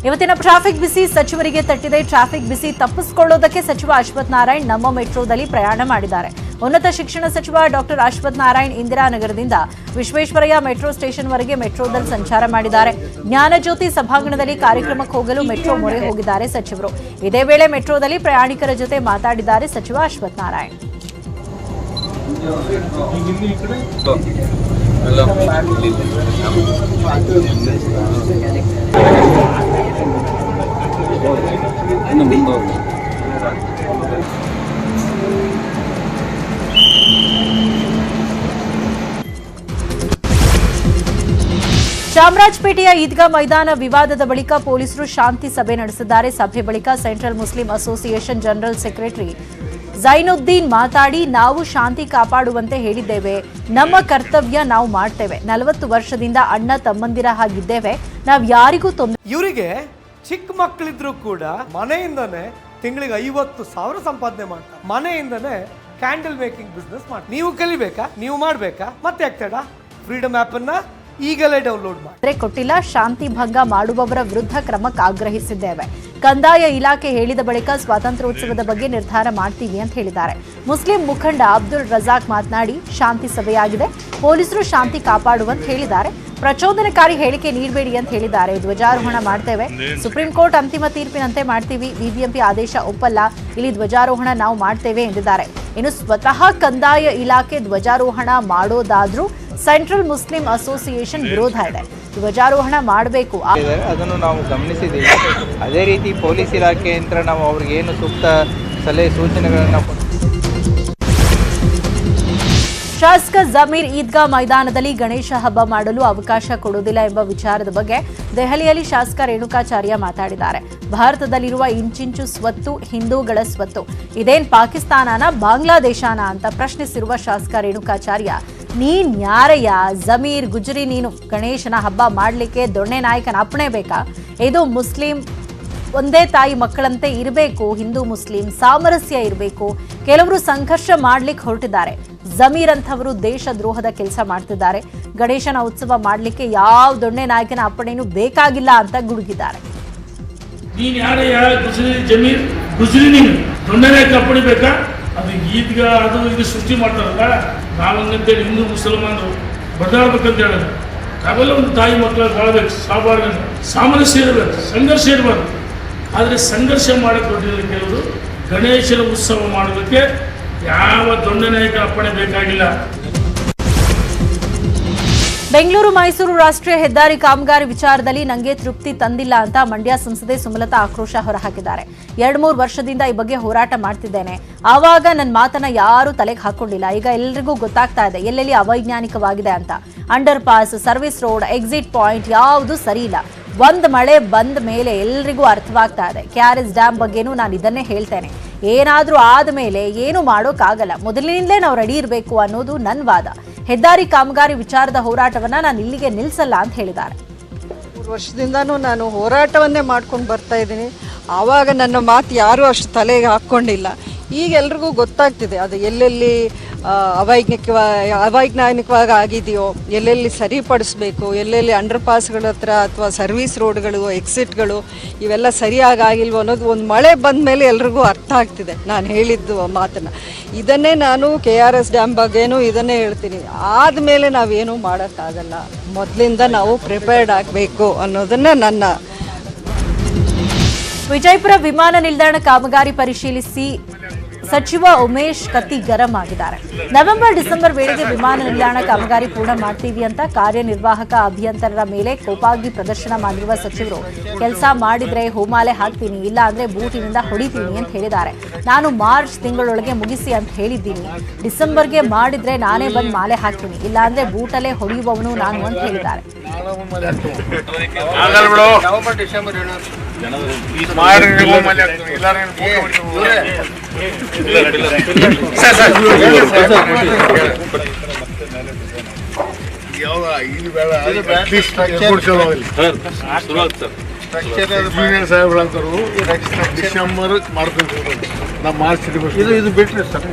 ಇವತ್ತಿನ ಟ್ರಾಫಿಕ್ ಬಿಸಿ ಸಚಿವರಿಗೆ ತಟ್ಟಿದೆ. ಟ್ರಾಫಿಕ್ ಬಿಸಿ ತಪ್ಪಿಸಿಕೊಳ್ಳೋದಕ್ಕೆ ಸಚಿವ ಅಶ್ವಥ್ ನಾರಾಯಣ್ ನಮ್ಮ ಮೆಟ್ರೋದಲ್ಲಿ ಪ್ರಯಾಣ ಮಾಡಿದ್ದಾರೆ. ಉನ್ನತ ಶಿಕ್ಷಣ ಸಚಿವ ಡಾಕ್ಟರ್ ಅಶ್ವಥ್ ನಾರಾಯಣ್ ಇಂದಿರಾನಗರದಿಂದ ವಿಶ್ವೇಶ್ವರಯ್ಯ ಮೆಟ್ರೋ ಸ್ಟೇಷನ್ವರೆಗೆ ಮೆಟ್ರೋದಲ್ಲಿ ಸಂಚಾರ ಮಾಡಿದ್ದಾರೆ. ಜ್ಞಾನಜ್ಯೋತಿ ಸಭಾಂಗಣದಲ್ಲಿ ಕಾರ್ಯಕ್ರಮಕ್ಕೆ ಹೋಗಲು ಮೆಟ್ರೋ ಮೊರೆ ಹೋಗಿದ್ದಾರೆ ಸಚಿವರು. ಇದೇ ವೇಳೆ ಮೆಟ್ರೋದಲ್ಲಿ ಪ್ರಯಾಣಿಕರ ಜೊತೆ ಮಾತಾಡಿದ್ದಾರೆ ಸಚಿವ ಅಶ್ವಥ್ ನಾರಾಯಣ್. ಚಾಮರಾಜಪೇಟೆಯ ಈದ್ಗಾ ಮೈದಾನ ವಿವಾದದ ಬಳಿಕ ಪೊಲೀಸರು ಶಾಂತಿ ಸಭೆ ನಡೆಸಿದ್ದಾರೆ. ಸಭೆ ಬಳಿಕ central Muslim association general secretary Zainuddin ಮಾತಾಡಿ, ನಾವು ಶಾಂತಿ ಕಾಪಾಡುವಂತೆ ಹೇಳಿದ್ದೇವೆ. ನಮ್ಮ ಕರ್ತವ್ಯ ನಾವು ಮಾಡ್ತೇವೆ. 40 ವರ್ಷದಿಂದ ಅಣ್ಣ ತಮ್ಮಂದಿರ ಹಾಗಿದ್ದೇವೆ. ನಾವು ಯಾರಿಗೂ ಇವರಿಗೆ ಚಿಕ್ಕ ಮಕ್ಕಳಿದ್ರು ಕೂಡ ಮನೆಯಿಂದನೇ ತಿಂಗಳಿಗೆ 50,000 ಸಂಪಾದನೆ ಮಾಡ್ತಾರೆ. ಮನೆಯಿಂದನೇ ಕ್ಯಾಂಡಲ್ ಮೇಕಿಂಗ್ ಬಿಸ್ನೆಸ್ ಮಾಡಿ. ನೀವು ಕಲಿಬೇಕಾ? ನೀವು ಮಾಡ್ಬೇಕಾ? ಮತ್ತೆ ಆಗ್ತಡ ಫ್ರೀಡಮ್ ಆಪ್ ಅನ್ನ ಈಗಲೇ ಡೌನ್ಲೋಡ್ ಮಾಡಿ. ಕೊಟ್ಟಿಲ್ಲ, ಶಾಂತಿ ಭಂಗ ಮಾಡುವವರ ವಿರುದ್ಧ ಕ್ರಮಕ್ಕೆ ಆಗ್ರಹಿಸಿದ್ದೇವೆ. ಕಂದಾಯ ಇಲಾಖೆ ಹೇಳಿದ ಬಳಿಕ ಸ್ವಾತಂತ್ರ್ಯೋತ್ಸವದ ಬಗ್ಗೆ ನಿರ್ಧಾರ ಮಾಡ್ತೀವಿ ಅಂತ ಹೇಳಿದ್ದಾರೆ. ಮುಸ್ಲಿಂ ಮುಖಂಡ ಅಬ್ದುಲ್ ರಜಾಕ್ ಮಾತನಾಡಿ, ಶಾಂತಿ ಸಭೆಯಾಗಿದೆ, ಪೊಲೀಸರು ಶಾಂತಿ ಕಾಪಾಡುವಂತ ಹೇಳಿದ್ದಾರೆ. ಪ್ರಚೋದನಕಾರಿ ಹೇಳಿಕೆ ನೀಡಬೇಡಿ ಅಂತ ಹೇಳಿದ್ದಾರೆ. ಧ್ವಜಾರೋಹಣ ಮಾಡ್ತೇವೆ. ಸುಪ್ರೀಂ ಕೋರ್ಟ್ ಅಂತಿಮ ತೀರ್ಪಿನಂತೆ ಮಾಡ್ತೀವಿ. ಬಿಬಿಎಂಪಿ ಆದೇಶ ಒಪ್ಪಲ್ಲ. ಇಲ್ಲಿ ಧ್ವಜಾರೋಹಣ ನಾವು ಮಾಡ್ತೇವೆ ಎಂದಿದ್ದಾರೆ. ಇನ್ನು ಸ್ವತಃ ಕಂದಾಯ ಇಲಾಖೆ ಧ್ವಜಾರೋಹಣ ಮಾಡೋದಾದ್ರೂ ಸೆಂಟ್ರಲ್ ಮುಸ್ಲಿಂ ಅಸೋಸಿಯೇಷನ್ ವಿರೋಧ ಇದೆ. ಧ್ವಜಾರೋಹಣ ಮಾಡಬೇಕು, ಅದನ್ನು ನಾವು ಗಮನಿಸಿದ್ದೀವಿ. ಅದೇ ರೀತಿ ಪೊಲೀಸ್ ಇಲಾಖೆಯಿಂದ ನಾವು ಅವ್ರಿಗೆ ಏನು ಸೂಕ್ತ ಸಲಹೆ ಸೂಚನೆಗಳನ್ನು ಶಾಸಕ ಜಮೀರ್ ಈದ್ಗಾ ಮೈದಾನದಲ್ಲಿ ಗಣೇಶ ಹಬ್ಬ ಮಾಡಲು ಅವಕಾಶ ಕೊಡುವುದಿಲ್ಲ ಎಂಬ ವಿಚಾರದ ಬಗ್ಗೆ ದೆಹಲಿಯಲ್ಲಿ ಶಾಸಕ ರೇಣುಕಾಚಾರ್ಯ ಮಾತಾಡಿದ್ದಾರೆ. ಭಾರತದಲ್ಲಿರುವ ಇಂಚಿಂಚು ಸ್ವತ್ತು ಹಿಂದೂಗಳ ಸ್ವತ್ತು, ಇದೇನ್ ಪಾಕಿಸ್ತಾನನ ಬಾಂಗ್ಲಾದೇಶನ ಅಂತ ಪ್ರಶ್ನಿಸಿರುವ ಶಾಸಕ ರೇಣುಕಾಚಾರ್ಯ, ನೀನ್ ಯಾರಯ್ಯ ಜಮೀರ್ ಗುಜ್ರಿ, ನೀನು ಗಣೇಶನ ಹಬ್ಬ ಮಾಡಲಿಕ್ಕೆ ದೊಣ್ಣೆ ನಾಯಕನ ಅಪ್ಪಣೆ ಬೇಕಾ? ಇದು ಮುಸ್ಲಿಂ ಒಂದೇ ತಾಯಿ ಮಕ್ಕಳಂತೆ ಇರಬೇಕು. ಹಿಂದೂ ಮುಸ್ಲಿಂ ಸಾಮರಸ್ಯ ಇರಬೇಕು. ಕೆಲವರು ಸಂಘರ್ಷ ಮಾಡ್ಲಿಕ್ಕೆ ಹೊರಟಿದ್ದಾರೆ. ಜಮೀರ್ ಅಂತವರು ದೇಶ ದ್ರೋಹದ ಕೆಲಸ ಮಾಡ್ತಿದ್ದಾರೆ. ಗಣೇಶನ ಉತ್ಸವ ಮಾಡ್ಲಿಕ್ಕೆ ಯಾವ ದೊಣ್ಣೆ ನಾಯಕನ ಅಪ್ಪಣೆನೂ ಬೇಕಾಗಿಲ್ಲ ಅಂತ ಗುಡುಗಿದ್ದಾರೆ. ನೀನ್ ಯಾರಯ್ಯ ಜಮೀರ್ ಗುಜ್ರಿ, ನೀನು ದೊಣ್ಣೆ ನಾಯಕ ಅಪ್ಪಣೆ ಬೇಕಾ? ಅದು ಈದ್ಗಾ ಅದು ಇದು ಸೃಷ್ಟಿ ಮಾಡ್ತಾರಲ್ಲ, ನಾವಂತೇಳಿ ಹಿಂದೂ ಮುಸಲ್ಮಾನರು ಬದಲಾಗಬೇಕಂತ ಹೇಳಿದ್ರೆ ನಾವೆಲ್ಲ ಒಂದು ತಾಯಿ ಮಕ್ಕಳ ಬಾಳ್ಬೇಕು, ಸಾಮರಸ್ಯ ಇರಬೇಕು, ಸಂಘರ್ಷ ಇರಬಾರ್ದು. ಆದರೆ ಸಂಘರ್ಷ ಮಾಡಕ್ಕೆ ಹೊರಟಿದ್ದಾರೆ ಕೆಲವರು. ಗಣೇಶನ ಉತ್ಸವ ಮಾಡೋದಕ್ಕೆ ಯಾವ ದೊಣ್ಣೆ ನಾಯಕ ಅಪ್ಪಣೆ ಬೇಕಾಗಿಲ್ಲ. ಬೆಂಗಳೂರು ಮೈಸೂರು ರಾಷ್ಟ್ರೀಯ ಹೆದ್ದಾರಿ ಕಾಮಗಾರಿ ವಿಚಾರದಲ್ಲಿ ನಂಗೆ ತೃಪ್ತಿ ತಂದಿಲ್ಲ ಅಂತ ಮಂಡ್ಯ ಸಂಸದೆ ಸುಮಲತಾ ಆಕ್ರೋಶ ಹೊರಹಾಕಿದ್ದಾರೆ. 2-3 ವರ್ಷದಿಂದ ಈ ಬಗ್ಗೆ ಹೋರಾಟ ಮಾಡ್ತಿದ್ದೇನೆ. ಆವಾಗ ನನ್ನ ಮಾತನ್ನ ಯಾರು ತಲೆಗೆ ಹಾಕೊಂಡಿಲ್ಲ. ಈಗ ಎಲ್ಲರಿಗೂ ಗೊತ್ತಾಗ್ತಾ ಇದೆ ಎಲ್ಲೆಲ್ಲಿ ಅವೈಜ್ಞಾನಿಕವಾಗಿದೆ ಅಂತ. Under pass, service road, exit point ಯಾವುದು ಸರಿ ಇಲ್ಲ. ಒಂದ್ ಮಳೆ ಬಂದ ಮೇಲೆ ಎಲ್ರಿಗೂ ಅರ್ಥವಾಗ್ತಾ ಇದೆ. KRS ಡ್ಯಾಮ್ ಬಗ್ಗೆನೂ ನಾನು ಇದನ್ನೇ ಹೇಳ್ತೇನೆ. ಏನಾದ್ರೂ ಆದ್ಮೇಲೆ ಏನು ಮಾಡೋಕ್ಕಾಗಲ್ಲ. ಮೊದಲಿನಿಂದಲೇ ನಾವು ರೆಡಿ ಇರಬೇಕು ಅನ್ನೋದು ನನ್ನ ವಾದ. ಹೆದ್ದಾರಿ ಕಾಮಗಾರಿ ವಿಚಾರದ ಹೋರಾಟವನ್ನ ನಾನು ಇಲ್ಲಿಗೆ ನಿಲ್ಲಿಸಲ್ಲ ಅಂತ ಹೇಳಿದ್ದಾರೆ. 3 ವರ್ಷದಿಂದನೂ ನಾನು ಹೋರಾಟವನ್ನೇ ಮಾಡ್ಕೊಂಡು ಬರ್ತಾ ಇದ್ದೀನಿ. ಆವಾಗ ನನ್ನ ಮಾತು ಯಾರೂ ಅಷ್ಟು ತಲೆಗೆ ಹಾಕ್ಕೊಂಡಿಲ್ಲ. ಈಗ ಎಲ್ರಿಗೂ ಗೊತ್ತಾಗ್ತಿದೆ ಅದು ಎಲ್ಲೆಲ್ಲಿ ಅವೈಜ್ಞಾನಿಕವಾಗಿ ಆಗಿದೆಯೋ, ಎಲ್ಲೆಲ್ಲಿ ಸರಿಪಡಿಸ್ಬೇಕು, ಎಲ್ಲೆಲ್ಲಿ ಅಂಡರ್ ಪಾಸ್ಗಳ ಹತ್ರ ಅಥವಾ ಸರ್ವಿಸ್ ರೋಡ್ಗಳು, ಎಕ್ಸಿಟ್ಗಳು ಇವೆಲ್ಲ ಸರಿಯಾಗಿ ಆಗಿಲ್ವೋ ಅನ್ನೋದು ಒಂದು ಮಳೆ ಬಂದ ಮೇಲೆ ಎಲ್ರಿಗೂ ಅರ್ಥ ಆಗ್ತಿದೆ ನಾನು ಹೇಳಿದ್ದು ಮಾತನ್ನು. ಇದನ್ನೇ ನಾನು KRS ಡ್ಯಾಮ್ ಬಗ್ಗೆನೂ ಇದನ್ನೇ ಹೇಳ್ತೀನಿ. ಆದಮೇಲೆ ನಾವೇನೂ ಮಾಡೋಕ್ಕಾಗಲ್ಲ, ಮೊದಲಿಂದ ನಾವು ಪ್ರಿಪೇರ್ಡ್ ಆಗಬೇಕು ಅನ್ನೋದನ್ನು ನನ್ನ. ವಿಜಯಪುರ ವಿಮಾನ ನಿಲ್ದಾಣ ಕಾಮಗಾರಿ ಪರಿಶೀಲಿಸಿ ಸಚಿವ ಉಮೇಶ್ ಕತ್ತಿ ಗರಂ ಆಗಿದ್ದಾರೆ. ನವೆಂಬರ್-ಡಿಸೆಂಬರ್ ವೇಳೆಗೆ ವಿಮಾನ ನಿಲ್ದಾಣ ಕಾಮಗಾರಿ ಪೂರ್ಣ ಮಾಡ್ತೀವಿ ಅಂತ ಕಾರ್ಯನಿರ್ವಾಹಕ ಅಭಿಯಂತರರ ಮೇಲೆ ಕೋಪಾಗ್ನಿ ಪ್ರದರ್ಶನ ಮಾಡಿರುವ ಸಚಿವರು, ಕೆಲಸ ಮಾಡಿದ್ರೆ ಹೂಮಾಲೆ ಹಾಕ್ತೀನಿ, ಇಲ್ಲ ಅಂದ್ರೆ ಬೂಟಿನಿಂದ ಹೊಡಿತೀನಿ ಅಂತ ಹೇಳಿದ್ದಾರೆ. ನಾನು ಮಾರ್ಚ್ ತಿಂಗಳೊಳಗೆ ಮುಗಿಸಿ ಅಂತ ಹೇಳಿದ್ದೀನಿ. ಡಿಸೆಂಬರ್ಗೆ ಮಾಡಿದ್ರೆ ನಾನೇ ಬಂದು ಮಾಲೆ ಹಾಕ್ತೀನಿ, ಇಲ್ಲ ಅಂದ್ರೆ ಬೂಟಲ್ಲೇ ಹೊಡೆಯುವವನು ನಾನು ಅಂತ ಹೇಳಿದ್ದಾರೆ. ಡಿಸೆಂಬರ್ ಮಾಡ್ಕೊಂಡು ನಾವು ಮಾರ್ಚ್ ಇದು ಬಿಟ್ಟರೆ ಸರ್.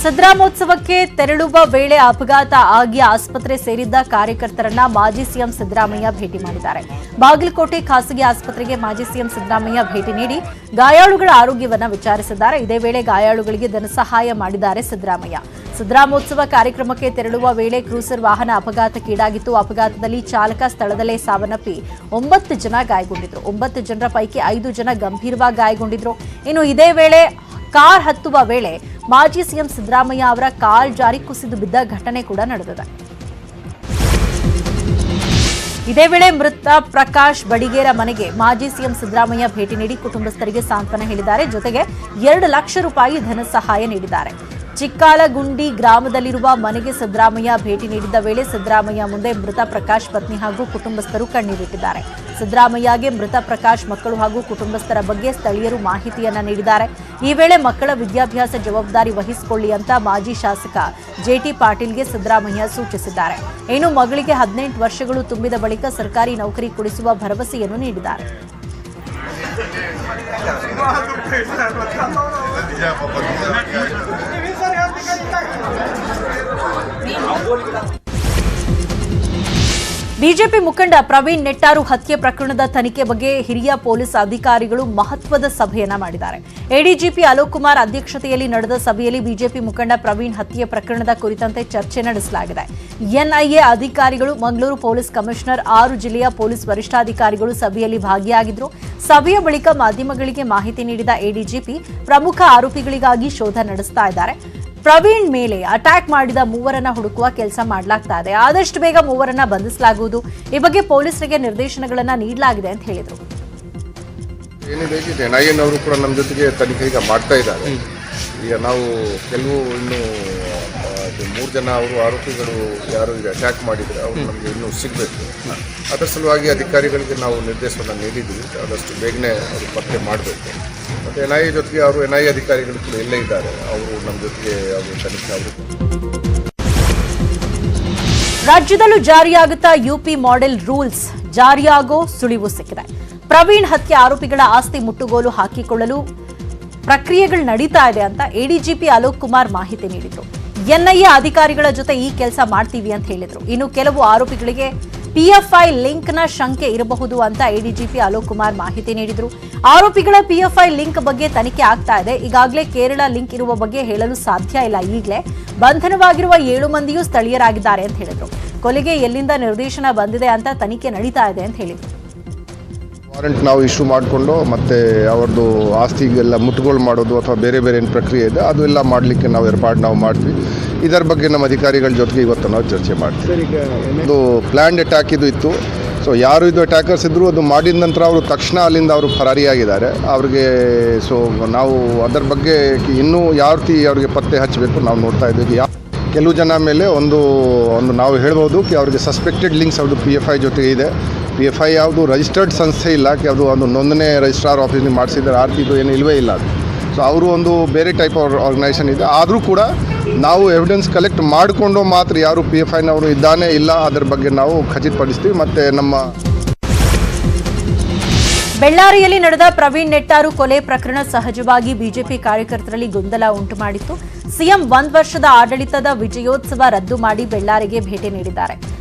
ಸಿದ್ದರಾಮೋತ್ಸವಕ್ಕೆ ತೆರಳುವ ವೇಳೆ ಅಪಘಾತ ಆಗಿ ಆಸ್ಪತ್ರೆ ಸೇರಿದ್ದ ಕಾರ್ಯಕರ್ತರನ್ನ ಮಾಜಿ ಸಿಎಂ ಸಿದ್ದರಾಮಯ್ಯ ಭೇಟಿ ಮಾಡಿದ್ದಾರೆ. ಬಾಗಲಕೋಟೆ ಖಾಸಗಿ ಆಸ್ಪತ್ರೆಗೆ ಮಾಜಿ ಸಿಎಂ ಸಿದ್ದರಾಮಯ್ಯ ಭೇಟಿ ನೀಡಿ ಗಾಯಾಳುಗಳ ಆರೋಗ್ಯವನ್ನ ವಿಚಾರಿಸಿದ್ದಾರೆ. ಇದೇ ವೇಳೆ ಗಾಯಾಳುಗಳಿಗೆ ಧನಸಹಾಯ ಮಾಡಿದ್ದಾರೆ ಸಿದ್ದರಾಮಯ್ಯ. ಸಿದ್ದರಾಮೋತ್ಸವ ಕಾರ್ಯಕ್ರಮಕ್ಕೆ ತೆರಳುವ ವೇಳೆ ಕ್ರೂಸರ್ ವಾಹನ ಅಪಘಾತಕ್ಕೀಡಾಗಿತ್ತು. ಅಪಘಾತದಲ್ಲಿ ಚಾಲಕ ಸ್ಥಳದಲ್ಲೇ ಸಾವನ್ನಪ್ಪಿ 9 ಜನ ಗಾಯಗೊಂಡಿದ್ರು. 9 ಜನರ ಪೈಕಿ 5 ಜನ ಗಂಭೀರವಾಗಿ ಗಾಯಗೊಂಡಿದ್ರು. ಇನ್ನು ಇದೇ ವೇಳೆ ಕಾರ್ ಹತ್ತುವ ವೇಳೆ ಮಾಜಿ ಸಿಎಂ ಸಿದ್ದರಾಮಯ್ಯ ಅವರ ಕಾಲ್ ಜಾರಿ ಕುಸಿದು ಬಿದ್ದ ಘಟನೆ ಕೂಡ ನಡೆದಿದೆ. ಇದೇ ವೇಳೆ ಮೃತ ಪ್ರಕಾಶ್ ಬಡಿಗೇರ ಮನೆಗೆ ಮಾಜಿ ಸಿಎಂ ಸಿದ್ದರಾಮಯ್ಯ ಭೇಟಿ ನೀಡಿ ಕುಟುಂಬಸ್ಥರಿಗೆ ಸಾಂತ್ವನ ಹೇಳಿದ್ದಾರೆ. ಜೊತೆಗೆ 2 ಲಕ್ಷ ರೂಪಾಯಿ ಧನ ಸಹಾಯ ನೀಡಿದ್ದಾರೆ. ಚಿಕ್ಕಾಲಗುಂಡಿ ಗ್ರಾಮದಲ್ಲಿರುವ ಮನೆಗೆ ಸಿದ್ದರಾಮಯ್ಯ ಭೇಟಿ ನೀಡಿದ್ದ ವೇಳೆ ಸಿದ್ದರಾಮಯ್ಯ ಮುಂದೆ ಮೃತ ಪ್ರಕಾಶ್ ಪತ್ನಿ ಹಾಗೂ ಕುಟುಂಬಸ್ಥರು ಕಣ್ಣೀರಿಟ್ಟಿದ್ದಾರೆ. ಸಿದ್ದರಾಮಯ್ಯಗೆ ಮೃತ ಪ್ರಕಾಶ್ ಮಕ್ಕಳು ಹಾಗೂ ಕುಟುಂಬಸ್ಥರ ಬಗ್ಗೆ ಸ್ಥಳೀಯರು ಮಾಹಿತಿಯನ್ನ ನೀಡಿದ್ದಾರೆ. ಈ ವೇಳೆ ಮಕ್ಕಳ ವಿದ್ಯಾಭ್ಯಾಸ ಜವಾಬ್ದಾರಿ ವಹಿಸಿಕೊಳ್ಳಿ ಅಂತ ಮಾಜಿ ಶಾಸಕ ಜೆಟಿ ಪಾಟೀಲ್ಗೆ ಸಿದ್ದರಾಮಯ್ಯ ಸೂಚಿಸಿದ್ದಾರೆ. ಇನ್ನು ಮಗಳಿಗೆ 18 ವರ್ಷಗಳು ತುಂಬಿದ ಬಳಿಕ ಸರ್ಕಾರಿ ನೌಕರಿ ಕೊಡಿಸುವ ಭರವಸೆಯನ್ನು ನೀಡಿದ್ದಾರೆ. ಬಿಜೆಪಿ ಮುಖಂಡ ಪ್ರವೀಣ್ ನೆಟ್ಟಾರು ಹತ್ಯೆ ಪ್ರಕರಣದ ತನಿಖೆ ಬಗ್ಗೆ ಹಿರಿಯ ಪೊಲೀಸ್ ಅಧಿಕಾರಿಗಳು ಮಹತ್ವದ ಸಭೆಯನ್ನ ಮಾಡಿದ್ದಾರೆ. ಎಡಿಜಿಪಿ ಅಲೋಕ್ ಕುಮಾರ್ ಅಧ್ಯಕ್ಷತೆಯಲ್ಲಿ ನಡೆದ ಸಭೆಯಲ್ಲಿ ಬಿಜೆಪಿ ಮುಖಂಡ ಪ್ರವೀಣ್ ಹತ್ಯೆ ಪ್ರಕರಣದ ಕುರಿತಂತೆ ಚರ್ಚೆ ನಡೆಸಲಾಗಿದೆ. ಎನ್ಐಎ ಅಧಿಕಾರಿಗಳು, ಮಂಗಳೂರು ಪೊಲೀಸ್ ಕಮಿಷನರ್, 6 ಜಿಲ್ಲೆಯ ಪೊಲೀಸ್ ವರಿಷ್ಠಾಧಿಕಾರಿಗಳು ಸಭೆಯಲ್ಲಿ ಭಾಗಿಯಾಗಿದ್ದರು. ಸಭೆಯ ಬಳಿಕ ಮಾಧ್ಯಮಗಳಿಗೆ ಮಾಹಿತಿ ನೀಡಿದ ಎಡಿಜಿಪಿ ಪ್ರಮುಖ ಆರೋಪಿಗಳಿಗಾಗಿ ಶೋಧ ನಡೆಸ್ತಾ ಇದ್ದಾರೆ. ಪ್ರವೀಣ್ ಮೇಲೆ ಅಟ್ಯಾಕ್ ಮಾಡಿದ 3ರನ್ನ ಹುಡುಕುವ ಕೆಲಸ ಮಾಡಲಾಗ್ತಾ ಇದೆ. ಆದಷ್ಟು ಬೇಗ 3ರನ್ನ ಬಂಧಿಸಲಾಗುವುದು. ಈ ಬಗ್ಗೆ ಪೊಲೀಸರಿಗೆ ನಿರ್ದೇಶನಗಳನ್ನ ನೀಡಲಾಗಿದೆ ಅಂತ ಹೇಳಿದರು. ಏನಿದೆ ಎನ್ಐಎನವರು ಕೂಡ ನಮ್ಮ ಜೊತೆಗೆ ತನಿಖೆ ಈಗ ಮಾಡ್ತಾ ಇದ್ದಾರೆ. ಈಗ ನಾವು ಕೆಲವು ಇನ್ನು 3 ಜನ ಅವರು ಆರೋಪಿಗಳು ಯಾರು ಈಗ ಅಟ್ಯಾಕ್ ಮಾಡಿದರೆ ಅವರು ನಮಗೆ ಇನ್ನೂ ಸಿಗಬೇಕು. ಅದರ ಸಲುವಾಗಿ ಅಧಿಕಾರಿಗಳಿಗೆ ನಾವು ನಿರ್ದೇಶನ ನೀಡಿದ್ದೀವಿ. ಆದಷ್ಟು ಬೇಗನೆ ಅವರು ಪತ್ತೆ ಮಾಡಬೇಕು. ಮತ್ತು ಎನ್ಐಎ ಜೊತೆಗೆ ಅವರು ಎನ್ಐಎ ಅಧಿಕಾರಿಗಳು ಕೂಡ ಎಲ್ಲೇ ಇದ್ದಾರೆ, ಅವರು ನಮ್ಮ ಜೊತೆಗೆ ಅವರು ತನಿಖೆ ಅವರು. ರಾಜ್ಯದಲ್ಲೂ ಜಾರಿಯಾಗುತ್ತಾ ಯುಪಿ ಮಾಡೆಲ್ ರೂಲ್ಸ್ ಜಾರಿಯಾಗೋ ಸುಳಿವು ಸಿಕ್ಕಿದೆ. ಪ್ರವೀಣ್ ಹತ್ಯೆ ಆರೋಪಿಗಳ ಆಸ್ತಿ ಮುಟ್ಟುಗೋಲು ಹಾಕಿಕೊಳ್ಳಲು ಪ್ರಕ್ರಿಯೆಗಳು ನಡೀತಾ ಇದೆ ಅಂತ ಎಡಿಜಿಪಿ ಅಲೋಕ್ ಕುಮಾರ್ ಮಾಹಿತಿ ನೀಡಿದ್ರು. ಎನ್ಐಎ ಅಧಿಕಾರಿಗಳ ಜೊತೆ ಈ ಕೆಲಸ ಮಾಡ್ತೀವಿ ಅಂತ ಹೇಳಿದ್ರು. ಇನ್ನು ಕೆಲವು ಆರೋಪಿಗಳಿಗೆ ಪಿಎಫ್ಐ ಲಿಂಕ್ನ ಶಂಕೆ ಇರಬಹುದು ಅಂತ ಎಡಿಜಿಪಿ ಅಲೋಕ್ ಕುಮಾರ್ ಮಾಹಿತಿ ನೀಡಿದ್ರು. ಆರೋಪಿಗಳ ಪಿಎಫ್ಐ ಲಿಂಕ್ ಬಗ್ಗೆ ತನಿಖೆ ಆಗ್ತಾ ಇದೆ. ಈಗಾಗಲೇ ಕೇರಳ ಲಿಂಕ್ ಇರುವ ಬಗ್ಗೆ ಹೇಳಲು ಸಾಧ್ಯ ಇಲ್ಲ. ಈಗಲೇ ಬಂಧನವಾಗಿರುವ 7 ಮಂದಿಯೂ ಸ್ಥಳೀಯರಾಗಿದ್ದಾರೆ ಅಂತ ಹೇಳಿದ್ರು. ಕೊಲೆಗೆ ಎಲ್ಲಿಂದ ನಿರ್ದೇಶನ ಬಂದಿದೆ ಅಂತ ತನಿಖೆ ನಡೀತಾ ಇದೆ ಅಂತ ಹೇಳಿದ್ರು. ವಾರೆಂಟ್ ನಾವು ಇಶ್ಯೂ ಮಾಡಿಕೊಂಡು ಮತ್ತು ಅವ್ರದ್ದು ಆಸ್ತಿಗೆಲ್ಲ ಮುಟ್ಟುಗೋಲು ಮಾಡೋದು ಅಥವಾ ಬೇರೆ ಬೇರೆ ಏನು ಪ್ರಕ್ರಿಯೆ ಇದೆ ಅದು ಎಲ್ಲ ಮಾಡಲಿಕ್ಕೆ ನಾವು ಏರ್ಪಾಡು ಮಾಡ್ತೀವಿ. ಇದರ ಬಗ್ಗೆ ನಮ್ಮ ಅಧಿಕಾರಿಗಳ ಜೊತೆಗೆ ಇವತ್ತು ನಾವು ಚರ್ಚೆ ಮಾಡ್ತೀವಿ. ಇದು ಪ್ಲ್ಯಾನ್ಡ್ ಅಟ್ಯಾಕ್ ಇದು ಇತ್ತು. ಸೊ ಯಾರು ಇದು ಅಟ್ಯಾಕರ್ಸ್ ಇದ್ದರು ಅದು ಮಾಡಿದ ನಂತರ ಅವರು ತಕ್ಷಣ ಅಲ್ಲಿಂದ ಅವರು ಫರಾರಿಯಾಗಿದ್ದಾರೆ. ಅವ್ರಿಗೆ ಸೊ ನಾವು ಅದರ ಬಗ್ಗೆ ಇನ್ನೂ ಯಾವ ರೀತಿ ಅವ್ರಿಗೆ ಪತ್ತೆ ಹಚ್ಚಬೇಕು ನಾವು ನೋಡ್ತಾ ಇದ್ದೀವಿ. ಕೆಲವು ಜನ ಮೇಲೆ ಒಂದು ನಾವು ಹೇಳ್ಬೋದು ಅವ್ರಿಗೆ ಸಸ್ಪೆಕ್ಟೆಡ್ ಲಿಂಕ್ಸ್ ಅವ್ರದ್ದು PFI ಜೊತೆಗೆ ಇದೆ. PFI ಯಾವುದು ರಿಜಿಸ್ಟರ್ಡ್ ಸಂಸ್ಥೆ ಇಲ್ಲ, ಅದು ಒಂದು ನೋಂದಣಿ ರಿಜಿಸ್ಟ್ರಾರ್ ಆಫೀಸ್ನಿಗೆ ಮಾಡಿಸಿದ್ದಾರೆ. ಇದು ಏನು ಇಲ್ಲವೇ ಇಲ್ಲ ಅದು. ಸೊ ಅವರು ಒಂದು ಬೇರೆ ಟೈಪ್ ಆರ್ಗನೈಸೇಷನ್ ಇದೆ. ಆದರೂ ಕೂಡ ನಾವು ಎವಿಡೆನ್ಸ್ ಕಲೆಕ್ಟ್ ಮಾಡಿಕೊಂಡು ಮಾತ್ರ ಯಾರು PFIನವರು ಇದ್ದಾನೆ ಇಲ್ಲ ಅದರ ಬಗ್ಗೆ ನಾವು ಖಚಿತಪಡಿಸ್ತೀವಿ. ಮತ್ತು ನಮ್ಮ ಬೆಳ್ಳಾರಿಯಲ್ಲಿ ನಡೆದ ಪ್ರವೀಣ್ ನೆಟ್ಟಾರು ಕೊಲೆ ಪ್ರಕರಣ ಸಹಜವಾಗಿ ಬಿಜೆಪಿ ಕಾರ್ಯಕರ್ತರಲ್ಲಿ ಗೊಂದಲ ಉಂಟು ಮಾಡಿತ್ತು. ಸಿಎಂ 1 ವರ್ಷದ ಆಡಳಿತದ ವಿಜಯೋತ್ಸವ ರದ್ದು ಮಾಡಿ ಬೆಳ್ಳಾರಿಗೆ ಭೇಟಿ ನೀಡಿದ್ದಾರೆ.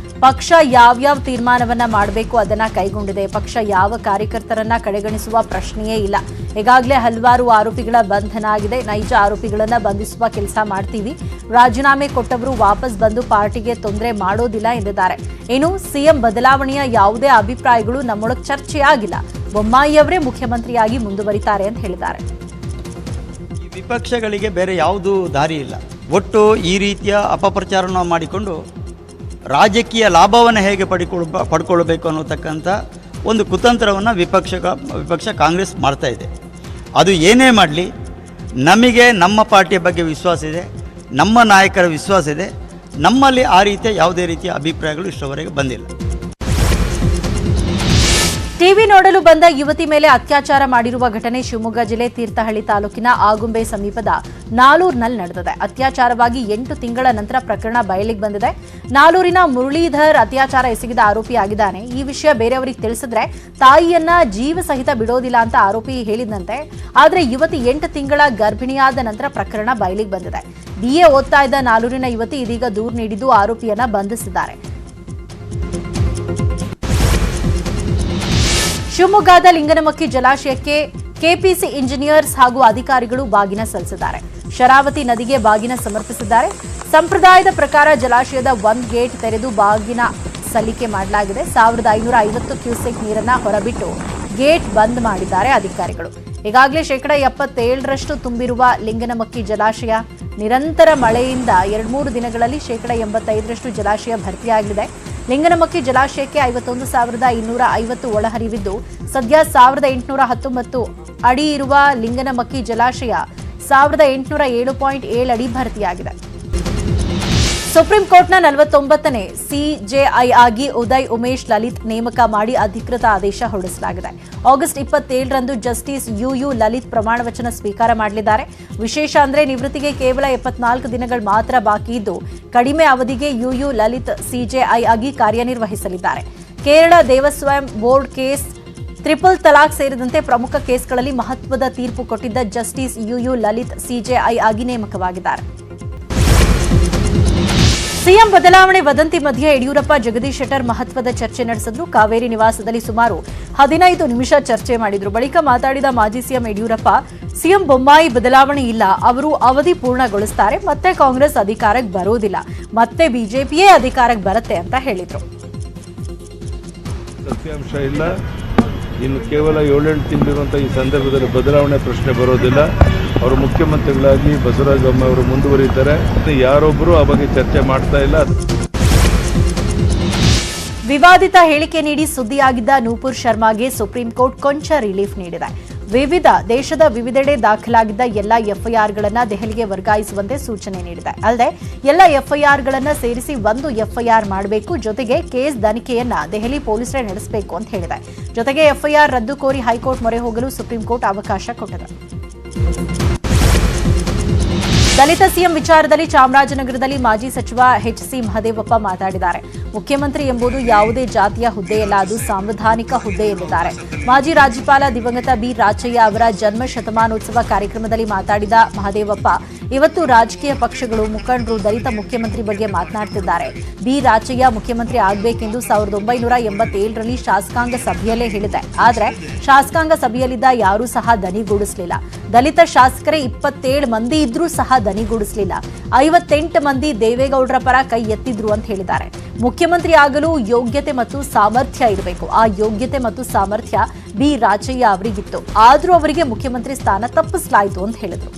ಪಕ್ಷ ಯಾವ್ಯಾವ ತೀರ್ಮಾನವನ್ನ ಮಾಡಬೇಕು ಅದನ್ನ ಕೈಗೊಂಡಿದೆ. ಪಕ್ಷ ಯಾವ ಕಾರ್ಯಕರ್ತರನ್ನ ಕಡೆಗಣಿಸುವ ಪ್ರಶ್ನೆಯೇ ಇಲ್ಲ. ಈಗಾಗಲೇ ಹಲವಾರು ಆರೋಪಿಗಳ ಬಂಧನ ಆಗಿದೆ. ನೈಜ ಆರೋಪಿಗಳನ್ನ ಬಂಧಿಸುವ ಕೆಲಸ ಮಾಡ್ತೀವಿ. ರಾಜೀನಾಮೆ ಕೊಟ್ಟವರು ವಾಪಸ್ ಬಂದು ಪಾರ್ಟಿಗೆ ತೊಂದರೆ ಮಾಡೋದಿಲ್ಲ ಎಂದಿದ್ದಾರೆ. ಇನ್ನು ಸಿಎಂ ಬದಲಾವಣೆಯ ಯಾವುದೇ ಅಭಿಪ್ರಾಯಗಳು ನಮ್ಮೊಳಗೆ ಚರ್ಚೆಯಾಗಿಲ್ಲ. ಬೊಮ್ಮಾಯಿಯವರೇ ಮುಖ್ಯಮಂತ್ರಿಯಾಗಿ ಮುಂದುವರಿತಾರೆ ಅಂತ ಹೇಳಿದ್ದಾರೆ. ವಿಪಕ್ಷಗಳಿಗೆ ಬೇರೆ ಯಾವುದೂ ದಾರಿ ಇಲ್ಲ. ಒಟ್ಟು ಈ ರೀತಿಯ ಅಪಪ್ರಚಾರವನ್ನು ಮಾಡಿಕೊಂಡು ರಾಜಕೀಯ ಲಾಭವನ್ನು ಹೇಗೆ ಪಡ್ಕೊಳ್ಬೇಕು ಅನ್ನೋತಕ್ಕಂಥ ಒಂದು ಕುತಂತ್ರವನ್ನು ವಿಪಕ್ಷ ಕಾಂಗ್ರೆಸ್ ಮಾಡ್ತಾ ಇದೆ. ಅದು ಏನೇ ಮಾಡಲಿ ನಮಗೆ ನಮ್ಮ ಪಾರ್ಟಿಯ ಬಗ್ಗೆ ವಿಶ್ವಾಸ ಇದೆ, ನಮ್ಮ ನಾಯಕರ ವಿಶ್ವಾಸ ಇದೆ. ನಮ್ಮಲ್ಲಿ ಆ ರೀತಿಯ ಯಾವುದೇ ರೀತಿಯ ಅಭಿಪ್ರಾಯಗಳು ಇಷ್ಟರವರೆಗೆ ಬಂದಿಲ್ಲ. ಟಿವಿ ನೋಡಲು ಬಂದ ಯುವತಿ ಮೇಲೆ ಅತ್ಯಾಚಾರ ಮಾಡಿರುವ ಘಟನೆ ಶಿವಮೊಗ್ಗ ಜಿಲ್ಲೆ ತೀರ್ಥಹಳ್ಳಿ ತಾಲೂಕಿನ ಆಗುಂಬೆ ಸಮೀಪದ ನಾಲೂರಿನಲ್ಲಿ ನಡೆದಿದೆ. ಅತ್ಯಾಚಾರವಾಗಿ 8 ತಿಂಗಳ ನಂತರ ಪ್ರಕರಣ ಬಯಲಿಗೆ ಬಂದಿದೆ. ನಾಲೂರಿನ ಮುರಳೀಧರ್ ಅತ್ಯಾಚಾರ ಎಸಗಿದ ಆರೋಪಿಯಾಗಿದ್ದಾನೆ. ಈ ವಿಷಯ ಬೇರೆಯವರಿಗೆ ತಿಳಿಸಿದ್ರೆ ತಾಯಿಯನ್ನ ಜೀವ ಸಹಿತ ಬಿಡೋದಿಲ್ಲ ಅಂತ ಆರೋಪಿ ಹೇಳಿದಂತೆ. ಆದರೆ ಯುವತಿ 8 ತಿಂಗಳ ಗರ್ಭಿಣಿಯಾದ ನಂತರ ಪ್ರಕರಣ ಬಯಲಿಗೆ ಬಂದಿದೆ. BA ಓದ್ತಾ ಇದ್ದ ನಾಲೂರಿನ ಯುವತಿ ಇದೀಗ ದೂರು ನೀಡಿದ್ದು ಆರೋಪಿಯನ್ನ ಬಂಧಿಸಿದ್ದಾರೆ. ಶಿವಮೊಗ್ಗದ ಲಿಂಗನಮಕ್ಕಿ ಜಲಾಶಯಕ್ಕೆ ಕೆಪಿಸಿ ಇಂಜಿನಿಯರ್ಸ್ ಹಾಗೂ ಅಧಿಕಾರಿಗಳು ಬಾಗಿನ ಸಲ್ಲಿಸಿದ್ದಾರೆ. ಶರಾವತಿ ನದಿಗೆ ಬಾಗಿನ ಸಮರ್ಪಿಸಿದ್ದಾರೆ. ಸಂಪ್ರದಾಯದ ಪ್ರಕಾರ ಜಲಾಶಯದ ಒಂದು ಗೇಟ್ ತೆರೆದು ಬಾಗಿನ ಸಲ್ಲಿಕೆ ಮಾಡಲಾಗಿದೆ. 1550 ಕ್ಯೂಸೆಕ್ ನೀರನ್ನ ಹೊರಬಿಟ್ಟು ಗೇಟ್ ಬಂದ್ ಮಾಡಿದ್ದಾರೆ ಅಧಿಕಾರಿಗಳು. ಈಗಾಗಲೇ 77% ತುಂಬಿರುವ ಲಿಂಗನಮಕ್ಕಿ ಜಲಾಶಯ ನಿರಂತರ ಮಳೆಯಿಂದ 2-3 ದಿನಗಳಲ್ಲಿ 85% ಜಲಾಶಯ ಭರ್ತಿಯಾಗಿದೆ. ಲಿಂಗನಮಕ್ಕಿ ಜಲಾಶಯಕ್ಕೆ 51,250 ಒಳಹರಿವಿದ್ದು ಸದ್ಯ 1819 ಅಡಿ ಇರುವ ಲಿಂಗನಮಕ್ಕಿ ಜಲಾಶಯ 1807.7 ಅಡಿ ಭರ್ತಿಯಾಗಿದೆ. ಸುಪ್ರೀಂ ಕೋರ್ಟ್ನ 49ನೇ ಸಿಜೆಐ ಆಗಿ ಉದಯ್ ಉಮೇಶ್ ಲಲಿತ್ ನೇಮಕ ಮಾಡಿ ಅಧಿಕೃತ ಆದೇಶ ಹೊರಡಿಸಲಾಗಿದೆ. ಆಗಸ್ಟ್ 27ರಂದು ಜಸ್ಟಿಸ್ ಯುಯು ಲಲಿತ್ ಪ್ರಮಾಣ ವಚನ ಸ್ವೀಕಾರ ಮಾಡಲಿದ್ದಾರೆ. ವಿಶೇಷ ಅಂದ್ರೆ ನಿವೃತ್ತಿಗೆ ಕೇವಲ 74 ದಿನಗಳು ಮಾತ್ರ ಬಾಕಿ ಇದ್ದು ಕಡಿಮೆ ಅವಧಿಗೆ ಯುಯು ಲಲಿತ್ ಸಿಜೆಐ ಆಗಿ ಕಾರ್ಯನಿರ್ವಹಿಸಲಿದ್ದಾರೆ. ಕೇರಳ ದೇವಸ್ವಯಂ ಬೋರ್ಡ್ ಕೇಸ್, ಟ್ರಿಪಲ್ ತಲಾಕ್ ಸೇರಿದಂತೆ ಪ್ರಮುಖ ಕೇಸ್ಗಳಲ್ಲಿ ಮಹತ್ವದ ತೀರ್ಪು ಕೊಟ್ಟಿದ್ದ ಜಸ್ಟಿಸ್ ಯುಯು ಲಲಿತ್ ಸಿಜೆಐ ಆಗಿ ನೇಮಕವಾಗಿದ್ದಾರೆ. ಸಿಎಂ ಬದಲಾವಣೆ ವದಂತಿ ಮಧ್ಯೆ ಯಡಿಯೂರಪ್ಪ ಜಗದೀಶ್ ಶೆಟ್ಟರ್ ಮಹತ್ವದ ಚರ್ಚೆ ನಡೆಸಿದ್ರು. ಕಾವೇರಿ ನಿವಾಸದಲ್ಲಿ ಸುಮಾರು 15 ನಿಮಿಷ ಚರ್ಚೆ ಮಾಡಿದ್ರು. ಬಳಿಕ ಮಾತಾಡಿದ ಮಾಜಿ ಸಿಎಂ ಯಡಿಯೂರಪ್ಪ, ಸಿಎಂ ಬೊಮ್ಮಾಯಿ ಬದಲಾವಣೆ ಇಲ್ಲ, ಅವರು ಅವಧಿ ಪೂರ್ಣಗೊಳಿಸುತ್ತಾರೆ, ಮತ್ತೆ ಕಾಂಗ್ರೆಸ್ ಅಧಿಕಾರಕ್ಕೆ ಬರೋದಿಲ್ಲ, ಮತ್ತೆ ಬಿಜೆಪಿಯೇ ಅಧಿಕಾರಕ್ಕೆ ಬರುತ್ತೆ ಅಂತ ಹೇಳಿದ್ರು. ಸತ್ಯಾಂಶ ಇಲ್ಲ. ಇನ್ನು ಕೇವಲ 7-8 ತಿಂಗಳಿರುವಂಥ ಈ ಸಂದರ್ಭದಲ್ಲಿ ಬದಲಾವಣೆ ಪ್ರಶ್ನೆ ಬರೋದಿಲ್ಲ. ಅವರು ಮುಖ್ಯಮಂತ್ರಿಗಳಾಗಿ ಬಸವರಾಜ ಬೊಮ್ಮಾಯಿ ಅವರು ಮುಂದುವರಿತಾರೆ. ಯಾರೊಬ್ಬರು ಆ ಬಗ್ಗೆ ಚರ್ಚೆ ಮಾಡ್ತಾ ಇಲ್ಲ. ವಿವಾದಿತ ಹೇಳಿಕೆ ನೀಡಿ ಸುದ್ದಿಯಾಗಿದ್ದ ನೂಪುರ್ ಶರ್ಮಾಗೆ ಸುಪ್ರೀಂ ಕೋರ್ಟ್ ಕೊಂಚ ರಿಲೀಫ್ ನೀಡಿದೆ. ದೇಶದ ವಿವಿಧೆಡೆ ದಾಖಲಾಗಿದ್ದ ಎಲ್ಲ ಎಫ್ಐಆರ್ಗಳನ್ನು ದೆಹಲಿಗೆ ವರ್ಗಾಯಿಸುವಂತೆ ಸೂಚನೆ ನೀಡಿದೆ. ಅಲ್ಲದೆ ಎಲ್ಲ ಎಫ್ಐಆರ್ಗಳನ್ನು ಸೇರಿಸಿ ಒಂದು ಎಫ್ಐಆರ್ ಮಾಡಬೇಕು. ಜೊತೆಗೆ ಕೇಸ್ ತನಿಖೆಯನ್ನ ದೆಹಲಿ ಪೊಲೀಸರೇ ನಡೆಸಬೇಕು ಅಂತ ಹೇಳಿದೆ. ಜೊತೆಗೆ ಎಫ್ಐಆರ್ ರದ್ದು ಕೋರಿ ಹೈಕೋರ್ಟ್ ಮೊರೆ ಹೋಗಲು ಸುಪ್ರೀಂ ಕೋರ್ಟ್ ಅವಕಾಶ ಕೊಟ್ಟಿದೆ. ದಲಿತ ಸಿಎಂ ವಿಚಾರದಲ್ಲಿ ಚಾಮರಾಜನಗರದಲ್ಲಿ ಮಾಜಿ ಸಚಿವ ಎಚ್.ಸಿ. ಮಹದೇವಪ್ಪ ಮಾತಾಡಿದ್ದಾರೆ. ಮುಖ್ಯಮಂತ್ರಿ ಎಂಬುದು ಯಾವುದೇ ಜಾತಿಯ ಹುದ್ದೆಯಲ್ಲ, ಅದು ಸಾಂವಿಧಾನಿಕ ಹುದ್ದೆ ಎಂದಿದ್ದಾರೆ. ಮಾಜಿ ರಾಜ್ಯಪಾಲ ದಿವಂಗತ ಬಿ. ರಾಚಯ್ಯ ಅವರ ಜನ್ಮ ಶತಮಾನೋತ್ಸವ ಕಾರ್ಯಕ್ರಮದಲ್ಲಿ ಮಾತಾಡಿದ ಮಹದೇವಪ್ಪ, ಇವತ್ತು ರಾಜಕೀಯ ಪಕ್ಷಗಳು, ಮುಖಂಡರು ದಲಿತ ಮುಖ್ಯಮಂತ್ರಿ ಬಗ್ಗೆ ಮಾತನಾಡುತ್ತಿದ್ದಾರೆ. ಬಿ. ರಾಚಯ್ಯ ಮುಖ್ಯಮಂತ್ರಿ ಆಗಬೇಕೆಂದು 1987ರಲ್ಲಿ ಶಾಸಕಾಂಗ ಸಭೆಯಲ್ಲೇ ಹೇಳಿದೆ. ಆದರೆ ಶಾಸಕಾಂಗ ಸಭೆಯಲ್ಲಿದ್ದ ಯಾರೂ ಸಹ ದನಿಗೂಡಿಸಲಿಲ್ಲ. ದಲಿತ ಶಾಸಕರೇ 27 ಮಂದಿ ಇದ್ರೂ ಸಹ ದನಿಗೂಡಿಸಲಿಲ್ಲ. 58 ಮಂದಿ ದೇವೇಗೌಡರ ಪರ ಕೈ ಎತ್ತಿದ್ರು ಅಂತ ಹೇಳಿದ್ದಾರೆ. ಮುಖ್ಯಮಂತ್ರಿ ಆಗಲು ಯೋಗ್ಯತೆ ಮತ್ತು ಸಾಮರ್ಥ್ಯ ಇರಬೇಕು. ಆ ಯೋಗ್ಯತೆ ಮತ್ತು ಸಾಮರ್ಥ್ಯ ಬಿ. ರಾಚಯ್ಯ ಅವರಿಗಿತ್ತು. ಆದರೂ ಅವರಿಗೆ ಮುಖ್ಯಮಂತ್ರಿ ಸ್ಥಾನ ತಪ್ಪಿಸಲಾಯಿತು ಅಂತ ಹೇಳಿದ್ರು.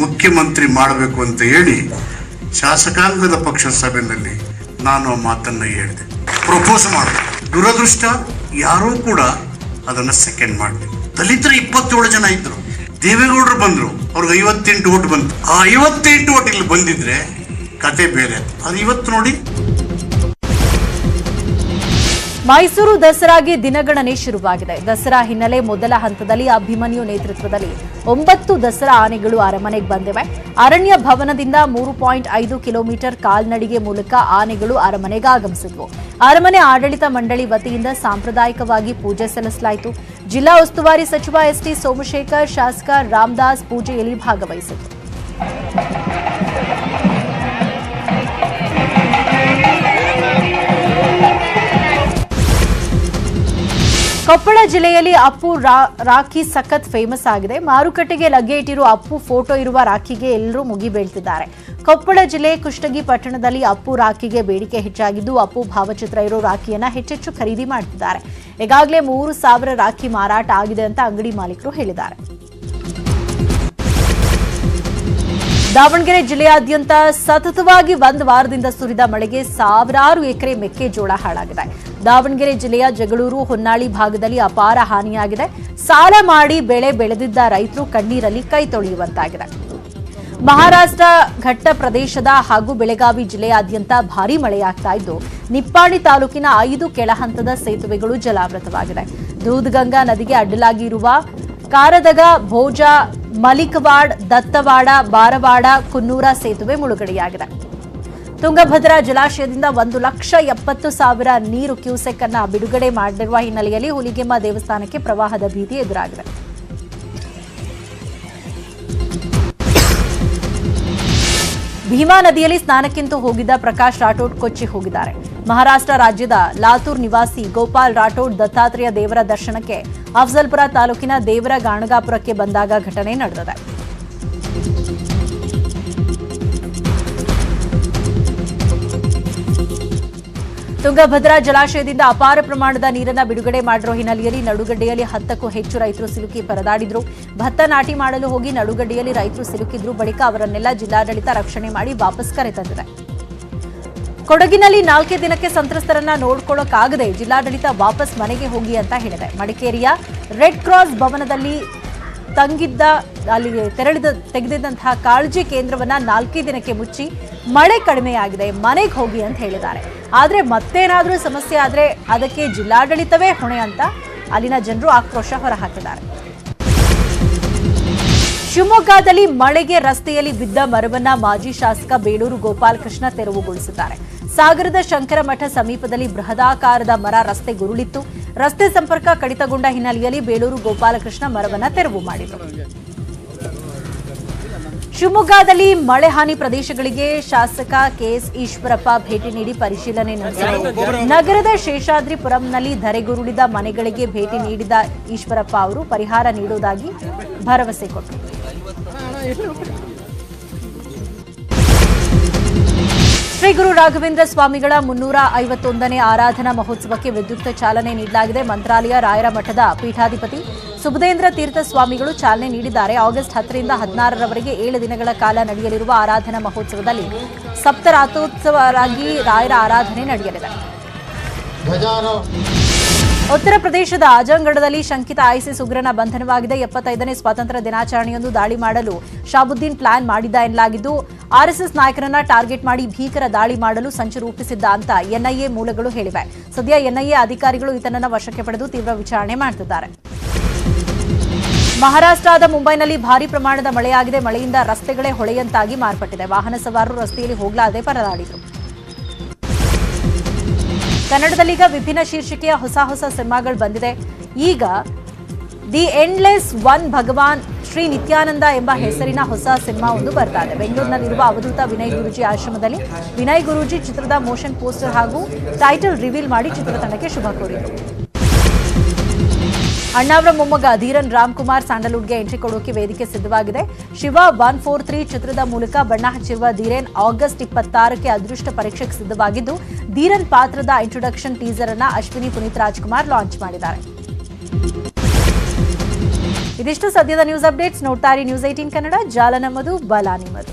ಮುಖ್ಯಮಂತ್ರಿ ಮಾಡಬೇಕು ಅಂತ ಹೇಳಿ ಶಾಸಕಾಂಗದ ಪಕ್ಷ ಸಭೆಯಲ್ಲಿ ನಾನು ಮಾತನ್ನ ಹೇಳಿದೆ, ಪ್ರಪೋಸ್ ಮಾಡಿದೆ. ದುರದೃಷ್ಟ ಯಾರೂ ಕೂಡ ಅದನ್ನು ಸೆಕೆಂಡ್ ಮಾಡಿದೆ. ದಲಿತರು 27 ಜನ ಇದ್ರು, ದೇವೇಗೌಡರು ಬಂದ್ರು, ಅವ್ರಿಗೆ 58 ಓಟ್ ಬಂತು. ಆ 58 ಓಟ್ ಇಲ್ಲಿ ಬಂದಿದ್ರೆ ಕತೆ ಬೇರೆ. ಅದು ಇವತ್ತು ನೋಡಿ. ಮೈಸೂರು ದಸರಾಗೆ ದಿನಗಣನೆ ಶುರುವಾಗಿದೆ. ದಸರಾ ಹಿನ್ನೆಲೆ ಮೊದಲ ಹಂತದಲ್ಲಿ ಅಭಿಮನ್ಯು ನೇತೃತ್ವದಲ್ಲಿ 9 ದಸರಾ ಆನೆಗಳು ಅರಮನೆಗೆ ಬಂದಿವೆ. ಅರಣ್ಯ ಭವನದಿಂದ 3.5 ಕಿಲೋಮೀಟರ್ ಕಾಲ್ನಡಿಗೆ ಮೂಲಕ ಆನೆಗಳು ಅರಮನೆಗೆ ಆಗಮಿಸಿದ್ವು. ಅರಮನೆ ಆಡಳಿತ ಮಂಡಳಿ ವತಿಯಿಂದ ಸಾಂಪ್ರದಾಯಿಕವಾಗಿ ಪೂಜೆ ಸಲ್ಲಿಸಲಾಯಿತು. ಜಿಲ್ಲಾ ಉಸ್ತುವಾರಿ ಸಚಿವ ಎಸ್.ಟಿ. ಸೋಮಶೇಖರ್, ಶಾಸಕ ರಾಮದಾಸ್ ಪೂಜೆಯಲ್ಲಿ ಭಾಗವಹಿಸಿದರು. ಕೊಪ್ಪಳ ಜಿಲ್ಲೆಯಲ್ಲಿ ಅಪ್ಪು ರಾಖಿ ಸಖತ್ ಫೇಮಸ್ ಆಗಿದೆ. ಮಾರುಕಟ್ಟೆಗೆ ಲಗ್ಗೆ ಇಟ್ಟಿರುವ ಅಪ್ಪು ಫೋಟೋ ಇರುವ ರಾಖಿಗೆ ಎಲ್ಲರೂ ಮುಗಿಬೀಳ್ತಿದ್ದಾರೆ. ಕೊಪ್ಪಳ ಜಿಲ್ಲೆ ಕುಷ್ಟಗಿ ಪಟ್ಟಣದಲ್ಲಿ ಅಪ್ಪು ರಾಖಿಗೆ ಬೇಡಿಕೆ ಹೆಚ್ಚಾಗಿದ್ದು ಅಪ್ಪು ಭಾವಚಿತ್ರ ಇರೋ ರಾಖಿಯನ್ನ ಹೆಚ್ಚೆಚ್ಚು ಖರೀದಿ ಮಾಡುತ್ತಿದ್ದಾರೆ. ಈಗಾಗಲೇ 3,000 ರಾಖಿ ಮಾರಾಟ ಆಗಿದೆ ಅಂತ ಅಂಗಡಿ ಮಾಲೀಕರು ಹೇಳಿದ್ದಾರೆ. ದಾವಣಗೆರೆ ಜಿಲ್ಲೆಯಾದ್ಯಂತ ಸತತವಾಗಿ 1 ವಾರದಿಂದ ಸುರಿದ ಮಳೆಗೆ ಸಾವಿರಾರು ಎಕರೆ ಮೆಕ್ಕೆಜೋಳ ಹಾಳಾಗಿದೆ. ದಾವಣಗೆರೆ ಜಿಲ್ಲೆಯ ಜಗಳೂರು, ಹೊನ್ನಾಳಿ ಭಾಗದಲ್ಲಿ ಅಪಾರ ಹಾನಿಯಾಗಿದೆ. ಸಾಲ ಮಾಡಿ ಬೆಳೆ ಬೆಳೆದಿದ್ದ ರೈತರು ಕಣ್ಣೀರಲ್ಲಿ ಕೈ ತೊಳೆಯುವಂತಾಗಿದೆ. ಮಹಾರಾಷ್ಟ್ರ ಘಟ್ಟ ಪ್ರದೇಶದ ಹಾಗೂ ಬೆಳಗಾವಿ ಜಿಲ್ಲೆಯಾದ್ಯಂತ ಭಾರೀ ಮಳೆಯಾಗ್ತಾ ಇದ್ದು ನಿಪ್ಪಾಣಿ ತಾಲೂಕಿನ 5 ಕೆಳಹಂತದ ಸೇತುವೆಗಳು ಜಲಾವೃತವಾಗಿದೆ. ದೂದ್ಗಂಗಾ ನದಿಗೆ ಅಡ್ಡಲಾಗಿ ಇರುವ ಕಾರದಗ, ಭೋಜ, ಮಲಿಕವಾಡ್, ದತ್ತವಾಡ, ಬಾರವಾಡ, ಕುನ್ನೂರ ಸೇತುವೆ ಮುಳುಗಡೆಯಾಗಿದೆ. ತುಂಗಭದ್ರಾ ಜಲಾಶಯದಿಂದ 1,70,000 ನೀರು ಕ್ಯೂಸೆಕ್ ಅನ್ನ ಬಿಡುಗಡೆ ಮಾಡಿರುವ ಹಿನ್ನೆಲೆಯಲ್ಲಿ ಹುಲಿಗೆಮ್ಮ ದೇವಸ್ಥಾನಕ್ಕೆ ಪ್ರವಾಹದ ಭೀತಿ ಎದುರಾಗಿದೆ. ಭೀಮಾ ನದಿಯಲ್ಲಿ ಸ್ನಾನಕ್ಕಿಂತ ಹೋಗಿದ್ದ ಪ್ರಕಾಶ್ ರಾಠೋಡ್ ಕೊಚ್ಚಿ ಹೋಗಿದ್ದಾರೆ. ಮಹಾರಾಷ್ಟ್ರ ರಾಜ್ಯದ ಲಾತೂರ್ ನಿವಾಸಿ ಗೋಪಾಲ್ ರಾಠೋಡ್ ದತ್ತಾತ್ರೇಯ ದೇವರ ದರ್ಶನಕ್ಕೆ ಅಫ್ಜಲ್ಪುರ ತಾಲೂಕಿನ ದೇವರ ಗಾಣಗಾಪುರಕ್ಕೆ ಬಂದಾಗ ಘಟನೆ ನಡೆದಿದೆ. ತುಂಗಭದ್ರಾ ಜಲಾಶಯದಿಂದ ಅಪಾರ ಪ್ರಮಾಣದ ನೀರನ್ನು ಬಿಡುಗಡೆ ಮಾಡಿರೋ ಹಿನ್ನೆಲೆಯಲ್ಲಿ ನಡುಗಡ್ಡೆಯಲ್ಲಿ 10ಕ್ಕೂ ಹೆಚ್ಚು ರೈತರು ಸಿಲುಕಿ ಪರದಾಡಿದ್ರು. ಭತ್ತ ನಾಟಿ ಮಾಡಲು ಹೋಗಿ ನಡುಗಡ್ಡೆಯಲ್ಲಿ ರೈತರು ಸಿಲುಕಿದ್ರು. ಬಳಿಕ ಅವರನ್ನೆಲ್ಲ ಜಿಲ್ಲಾಡಳಿತ ರಕ್ಷಣೆ ಮಾಡಿ ವಾಪಸ್ ಕರೆತಂದಿದೆ. ಕೊಡಗಿನಲ್ಲಿ 4 ದಿನಕ್ಕೆ ಸಂತ್ರಸ್ತರನ್ನ ನೋಡ್ಕೊಳ್ಳೋಕ್ಕಾಗದೆ ಜಿಲ್ಲಾಡಳಿತ ವಾಪಸ್ ಮನೆಗೆ ಹೋಗಿ ಅಂತ ಹೇಳಿದೆ. ಮಡಿಕೇರಿಯ ರೆಡ್ ಕ್ರಾಸ್ ಭವನದಲ್ಲಿ ತಂಗಿದ್ದ ಅಲ್ಲಿ ತೆಗೆದಿದ್ದಂತಹ ಕಾಳಜಿ ಕೇಂದ್ರವನ್ನ 4 ದಿನಕ್ಕೆ ಮುಚ್ಚಿ ಮಳೆ ಕಡಿಮೆಯಾಗಿದೆ, ಮನೆಗೆ ಹೋಗಿ ಅಂತ ಹೇಳಿದ್ದಾರೆ. ಆದರೆ ಮತ್ತೇನಾದರೂ ಸಮಸ್ಯೆ ಆದರೆ ಅದಕ್ಕೆ ಜಿಲ್ಲಾಡಳಿತವೇ ಹೊಣೆ ಅಂತ ಅಲ್ಲಿನ ಜನರು ಆಕ್ರೋಶ ಹೊರಹಾಕಿದ್ದಾರೆ. ಶಿವಮೊಗ್ಗದಲ್ಲಿ ಮಳೆಗೆ ರಸ್ತೆಯಲ್ಲಿ ಬಿದ್ದ ಮರವನ್ನ ಮಾಜಿ ಶಾಸಕ ಬೇಳೂರು ಗೋಪಾಲಕೃಷ್ಣ ತೆರವುಗೊಳಿಸಿದ್ದಾರೆ. ಸಾಗರದ ಶಂಕರಮಠ ಸಮೀಪದಲ್ಲಿ ಬೃಹದಾಕಾರದ ಮರ ರಸ್ತೆ ಗುರುಳಿತ್ತು. ರಸ್ತೆ ಸಂಪರ್ಕ ಕಡಿತಗೊಂಡ ಹಿನ್ನೆಲೆಯಲ್ಲಿ ಬೇಳೂರು ಗೋಪಾಲಕೃಷ್ಣ ಮರವನ್ನ ತೆರವು ಮಾಡಿದರು. ಶಿವಮೊಗ್ಗದಲ್ಲಿ ಮಳೆ ಹಾನಿ ಪ್ರದೇಶಗಳಿಗೆ ಶಾಸಕ ಕೆಎಸ್ ಈಶ್ವರಪ್ಪ ಭೇಟಿ ನೀಡಿ ಪರಿಶೀಲನೆ ನಡೆಸಿದರು. ನಗರದ ಶೇಷಾದ್ರಿಪುರಂನಲ್ಲಿ ಧರೆಗುರುಳಿದ ಮನೆಗಳಿಗೆ ಭೇಟಿ ನೀಡಿದ ಈಶ್ವರಪ್ಪ ಅವರು ಪರಿಹಾರ ನೀಡುವುದಾಗಿ ಭರವಸೆ ಕೊಟ್ಟರು. ಶ್ರೀ ಗುರು ರಾಘವೇಂದ್ರ ಸ್ವಾಮಿಗಳ 351ನೇ ಆರಾಧನಾ ಮಹೋತ್ಸವಕ್ಕೆ ವಿದ್ಯುಕ್ತ ಚಾಲನೆ ನೀಡಲಾಗಿದೆ. ಮಂತ್ರಾಲಯ ರಾಯರ ಮಠದ ಪೀಠಾಧಿಪತಿ ಸುಬುಧೇಂದ್ರ ತೀರ್ಥ ಸ್ವಾಮಿಗಳು ಚಾಲನೆ ನೀಡಿದ್ದಾರೆ. ಆಗಸ್ಟ್ 10ರಿಂದ 16ರವರೆಗೆ 7 ದಿನಗಳ ಕಾಲ ನಡೆಯಲಿರುವ ಆರಾಧನಾ ಮಹೋತ್ಸವದಲ್ಲಿ ಸಪ್ತರಾತ್ರೋತ್ಸವರಾಗಿ ರಾಯರ ಆರಾಧನೆ ನಡೆಯಲಿದೆ. ಉತ್ತರ ಪ್ರದೇಶದ ಆಜಂಗಢದಲ್ಲಿ ಶಂಕಿತ ಐಸಿಸ್ ಉಗ್ರನ ಬಂಧನವಾಗಿದೆ. 75ನೇ ಸ್ವಾತಂತ್ರ್ಯ ದಿನಾಚರಣೆಯಂದು ದಾಳಿ ಮಾಡಲು ಶಾಬುದ್ದೀನ್ ಪ್ಲಾನ್ ಮಾಡಿದ್ದ ಎನ್ನಲಾಗಿದ್ದು, ಆರ್ಎಸ್ಎಸ್ ನಾಯಕರನ್ನ ಟಾರ್ಗೆಟ್ ಮಾಡಿ ಭೀಕರ ದಾಳಿ ಮಾಡಲು ಸಂಚು ರೂಪಿಸಿದ್ದ ಅಂತ ಎನ್ಐಎ ಮೂಲಗಳು ಹೇಳಿವೆ. ಸದ್ಯ ಎನ್ಐಎ ಅಧಿಕಾರಿಗಳು ಈತನನ್ನ ವಶಕ್ಕೆ ಪಡೆದು ತೀವ್ರ ವಿಚಾರಣೆ ಮಾಡುತ್ತಿದ್ದಾರೆ. ಮಹಾರಾಷ್ಟ್ರದ ಮುಂಬೈನಲ್ಲಿ ಭಾರೀ ಪ್ರಮಾಣದ ಮಳೆಯಾಗಿದೆ. ಮಳೆಯಿಂದ ರಸ್ತೆಗಳೇ ಹೊಳೆಯಂತಾಗಿ ಮಾರ್ಪಟ್ಟಿದೆ. ವಾಹನ ಸವಾರರು ರಸ್ತೆಯಲ್ಲಿ ಹೋಗಲಾರದೆ ಪರದಾಡಿದರು. ಕನ್ನಡದಲ್ಲೀಗ ವಿಭಿನ್ನ ಶೀರ್ಷಿಕೆಯ ಹೊಸ ಸಿನಿಮಾಗಳು ಬಂದಿದೆ. ಈಗ ದಿ ಎಂಡ್ಲೆಸ್ ಒನ್ ಭಗವಾನ್ ಶ್ರೀ ನಿತ್ಯಾನಂದ ಎಂಬ ಹೆಸರಿನ ಹೊಸ ಸಿನಿಮಾ ಒಂದು ಬರ್ತಾ ಇದೆ. ಬೆಂಗಳೂರಿನಲ್ಲಿರುವ ಅವಧೂತ ವಿನಯ್ ಗುರೂಜಿ ಆಶ್ರಮದಲ್ಲಿ ವಿನಯ್ ಗುರೂಜಿ ಚಿತ್ರದ ಮೋಷನ್ ಪೋಸ್ಟರ್ ಹಾಗೂ ಟೈಟಲ್ ರಿವೀಲ್ ಮಾಡಿ ಚಿತ್ರತಂಡಕ್ಕೆ ಶುಭ ಕೋರಿದರು. ಅಣ್ಣಾವ್ರ ಮೊಮ್ಮಗ ಧೀರನ್ ರಾಮ್ಕುಮಾರ್ ಸ್ಯಾಂಡಲ್ವುಡ್ಗೆ ಎಂಟ್ರಿ ಕೊಡೋಕೆ ವೇದಿಕೆ ಸಿದ್ಧವಾಗಿದೆ. ಶಿವ 143 ಚಿತ್ರದ ಮೂಲಕ ಬಣ್ಣ ಹಚ್ಚಿರುವ ಧೀರನ್ ಆಗಸ್ಟ್ 26ಕ್ಕೆ ಅದೃಷ್ಟ ಪರೀಕ್ಷೆಗೆ ಸಿದ್ಧವಾಗಿದ್ದು, ಧೀರನ್ ಪಾತ್ರದ ಇಂಟ್ರೊಡಕ್ಷನ್ ಟೀಸರ್ ಅನ್ನ ಅಶ್ವಿನಿ ಪುನೀತ್ ರಾಜ್ಕುಮಾರ್ ಲಾಂಚ್ ಮಾಡಿದ್ದಾರೆ. ಇದಿಷ್ಟು ಸದ್ಯದ ನ್ಯೂಸ್ ಅಪ್ಡೇಟ್ಸ್. ನೋಡ್ತಾ ಇರಿ ನ್ಯೂಸ್ 18 ಕನ್ನಡ. ಜಾಲ ನಮ್ಮದು, ಬಲ ನಿಮ್ಮದು.